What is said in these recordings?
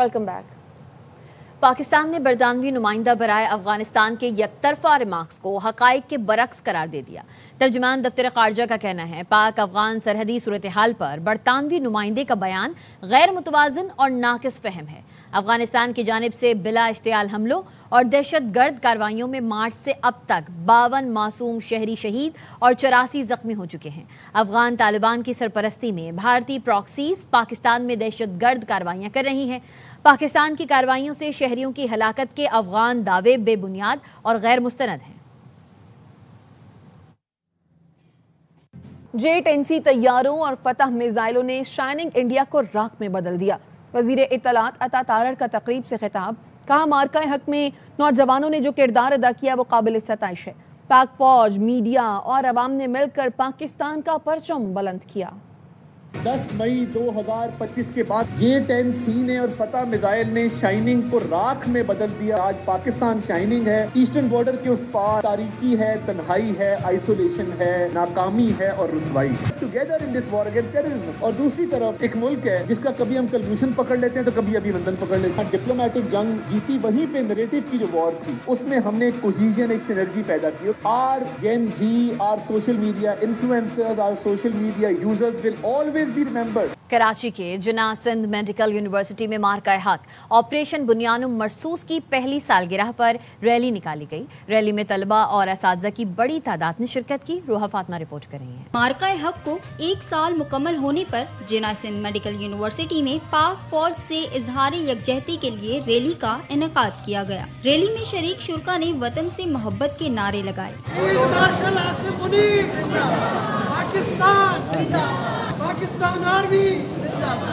Welcome back. Pakistan نے برطانوی نمائندہ برائے افغانستان کے یک طرفہ ریمارکس کو حقائق کے برعکس قرار دے دیا۔ ترجمان دفتر خارجہ کا کہنا ہے پاک افغان سرحدی صورتحال پر برطانوی نمائندے کا بیان غیر متوازن اور ناقص فہم ہے۔ افغانستان کی جانب سے بلا اشتعال حملوں اور دہشت گرد کارروائیوں میں مارچ سے اب تک 52 معصوم شہری شہید اور 84 زخمی ہو چکے ہیں۔ افغان طالبان کی سرپرستی میں بھارتی پراکسیز پاکستان میں دہشت گرد کارروائیاں کر رہی ہیں۔ پاکستان کی کارروائیوں سے شہریوں کی ہلاکت کے افغان دعوے بے بنیاد اور غیر مستند ہیں۔ J-10C طیاروں اور فتح میزائلوں نے شائننگ انڈیا کو راکھ میں بدل دیا۔ وزیر اطلاعات عطا تارڑ کا تقریب سے خطاب، کہا مارکہ حق میں نوجوانوں نے جو کردار ادا کیا وہ قابل ستائش ہے۔ پاک فوج، میڈیا اور عوام نے مل کر پاکستان کا پرچم بلند کیا۔ 10 مئی 2025 کے بعد J-10C نے اور فتح میزائل نے شائننگ کو راکھ میں بدل دیا۔ آج پاکستان شائننگ ہے، ایسٹرن بارڈر کے اس پار تاریکی ہے، تنہائی ہے، آئسولیشن ہے، ناکامی ہے اور رسوائی ہے۔ Together in this war against terrorism. اور دوسری طرف ایک ملک ہے جس کا کبھی ہم کلبوشن پکڑ لیتے ہیں تو کبھی ابھی لندن پکڑ لیتے ہیں۔ ڈپلومیٹک جنگ جیتی وہیں پہ نیریٹو کی جو وار تھی اس میں ہم نے ایک کوہیژن، ایک سینرجی پیدا کی۔ Our Gen Z, our social media influencers, our social media users will always be remembered۔ Karachi کے جناح سندھ میڈیکل یونیورسٹی میں مارکہ حق آپریشن بنیان مرصوص کی پہلی سالگرہ پر ریلی نکالی گئی۔ ریلی میں طلبہ اور اساتذہ کی بڑی تعداد نے شرکت کی۔ روحا فاطمہ رپورٹ کر رہی ہیں۔ مارکہ حق کو 1 سال مکمل ہونے پر جناح سندھ میڈیکل یونیورسٹی میں پاک فوج سے اظہار یکجہتی کے لیے ریلی کا انعقاد کیا گیا۔ ریلی میں شریک شرکا نے وطن سے محبت کے نعرے لگائے۔ پاکستان آرمی،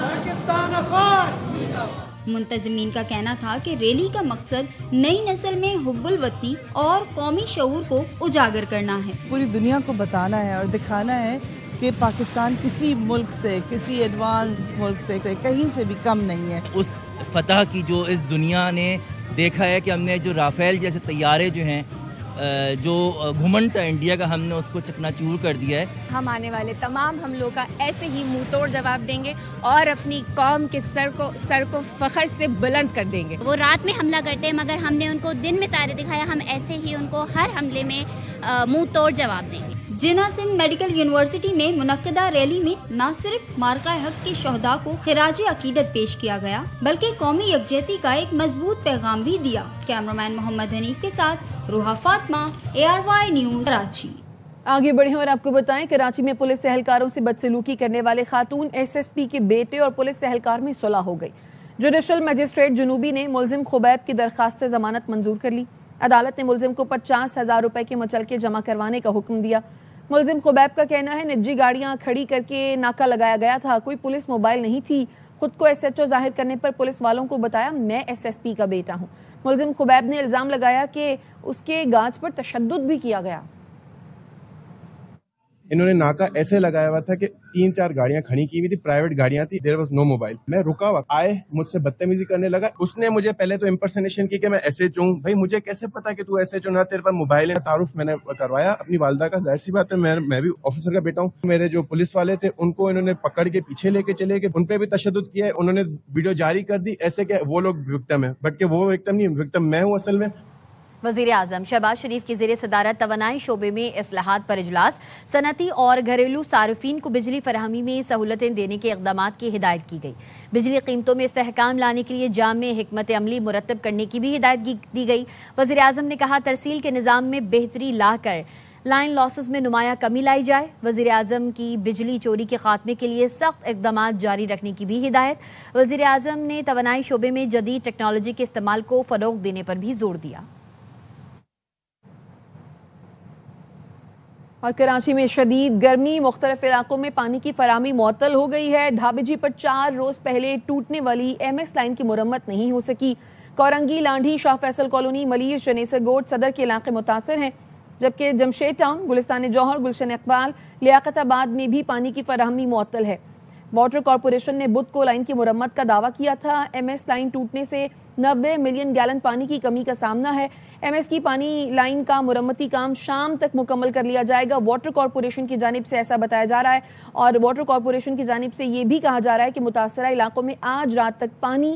پاکستان افواج۔ منتظمین کا کہنا تھا کہ ریلی کا مقصد نئی نسل میں حب الوطنی اور قومی شعور کو اجاگر کرنا ہے۔ پوری دنیا کو بتانا ہے اور دکھانا ہے کہ پاکستان کسی ملک سے، کسی ایڈوانس ملک سے کہیں سے بھی کم نہیں ہے۔ اس فتح کی جو اس دنیا نے دیکھا ہے کہ ہم نے جو رافیل جیسے طیارے جو ہیں، جو گھمنڈ تھا انڈیا کا، ہم نے اس کو چکنا چور کر دیا ہے۔ ہم آنے والے تمام حملوں کا ایسے ہی منہ توڑ جواب دیں گے اور اپنی قوم کے سر کو فخر سے بلند کر دیں گے۔ وہ رات میں حملہ کرتے ہیں مگر ہم نے ان کو دن میں تارے دکھایا، ہم ایسے ہی ان کو ہر حملے میں منہ توڑ جواب دیں گے۔ جناح سندھ میڈیکل یونیورسٹی میں منعقدہ ریلی میں نہ صرف مارکہ حق کے شہداء کو خراج عقیدت پیش کیا گیا بلکہ قومی یکجہتی کا ایک مضبوط پیغام بھی دیا۔ کیمرامین محمد حنیف کے ساتھ روحا فاطمہ، ARY نیوز کراچی۔ آگے بڑھیں اور آپ کو بتائیں کراچی میں پولیس اہلکاروں سے بدسلوکی کرنے والے خاتون SSP کے بیٹے اور پولیس اہلکار میں صلح ہو گئی۔ جوڈیشل مجسٹریٹ جنوبی نے ملزم خبیب کی درخواست سے ضمانت منظور کر لی۔ عدالت نے ملزم کو 50,000 روپے کے مچلکے جمع کروانے کا حکم دیا۔ ملزم خبیب کا کہنا ہے نجی گاڑیاں کھڑی کر کے ناکہ لگایا گیا تھا، کوئی پولیس موبائل نہیں تھی۔ خود کو SHO ظاہر کرنے پر پولیس والوں کو بتایا میں SSP کا بیٹا ہوں۔ ملزم خبیب نے الزام لگایا کہ اس کے گانچ پر تشدد بھی کیا گیا۔ انہوں نے ناکہ ایسے لگایا ہوا تھا کہ 3-4 گاڑیاں کھڑی کی ہوئی تھی، پرائیویٹ گاڑیاں تھی، دیر واز نو موبائل۔ میں رکا ہوا، آئے مجھ سے بدتمیزی کرنے لگا۔ اس نے مجھے پہلے تو امپرسنیشن کی کہ میں SHO ہوں۔ بھائی مجھے کیسے پتا کہ تو SHO نہ، تیرے پر موبائل ہے؟ تعارف میں نے کروایا اپنی والدہ کا، ظاہر سی بات ہے میں بھی آفیسر کا بیٹا ہوں۔ میرے جو پولیس والے تھے ان کو انہوں نے پکڑ کے پیچھے لے کے چلے گئے، ان پہ بھی تشدد کیا ہے، انہوں نے ویڈیو جاری کر دی ایسے کہ وہ لوگ وکٹم ہیں، بٹ کہ وہ وکٹم نہیں، وکٹم میں ہوں اصل میں۔ وزیر اعظم شہباز شریف کی زیر صدارت توانائی شعبے میں اصلاحات پر اجلاس، صنعتی اور گھریلو صارفین کو بجلی فراہمی میں سہولتیں دینے کے اقدامات کی ہدایت کی گئی۔ بجلی قیمتوں میں استحکام لانے کے لیے جامع حکمت عملی مرتب کرنے کی بھی ہدایت دی گئی۔ وزیر اعظم نے کہا ترسیل کے نظام میں بہتری لا کر لائن لاسز میں نمایاں کمی لائی جائے۔ وزیر اعظم کی بجلی چوری کے خاتمے کے لیے سخت اقدامات جاری رکھنے کی بھی ہدایت۔ وزیر اعظم نے توانائی شعبے میں جدید ٹیکنالوجی کے استعمال کو فروغ دینے پر بھی زور دیا۔ اور کراچی میں شدید گرمی، مختلف علاقوں میں پانی کی فراہمی معطل ہو گئی ہے۔ ڈھابجی پر 4 روز پہلے ٹوٹنے والی MS لائن کی مرمت نہیں ہو سکی۔ کورنگی، لانڈھی، شاہ فیصل کالونی، ملیر، شنیسر گوٹ، صدر کے علاقے متاثر ہیں، جبکہ جمشید ٹاؤن، گلستان جوہر، گلشن اقبال، لیاقت آباد میں بھی پانی کی فراہمی معطل ہے۔ واٹر کارپوریشن نے بدھ کو لائن کی مرمت کا دعویٰ کیا تھا۔ MS لائن ٹوٹنے سے 90 ملین گیلن پانی کی کمی کا سامنا ہے۔ MS کی پانی لائن کا مرمتی کام شام تک مکمل کر لیا جائے گا۔ واٹر کارپوریشن کی جانب سے ایسا بتایا جا رہا ہے اور واٹر کارپوریشن کی جانب سے یہ بھی کہا جا رہا ہے کہ متاثرہ علاقوں میں آج رات تک پانی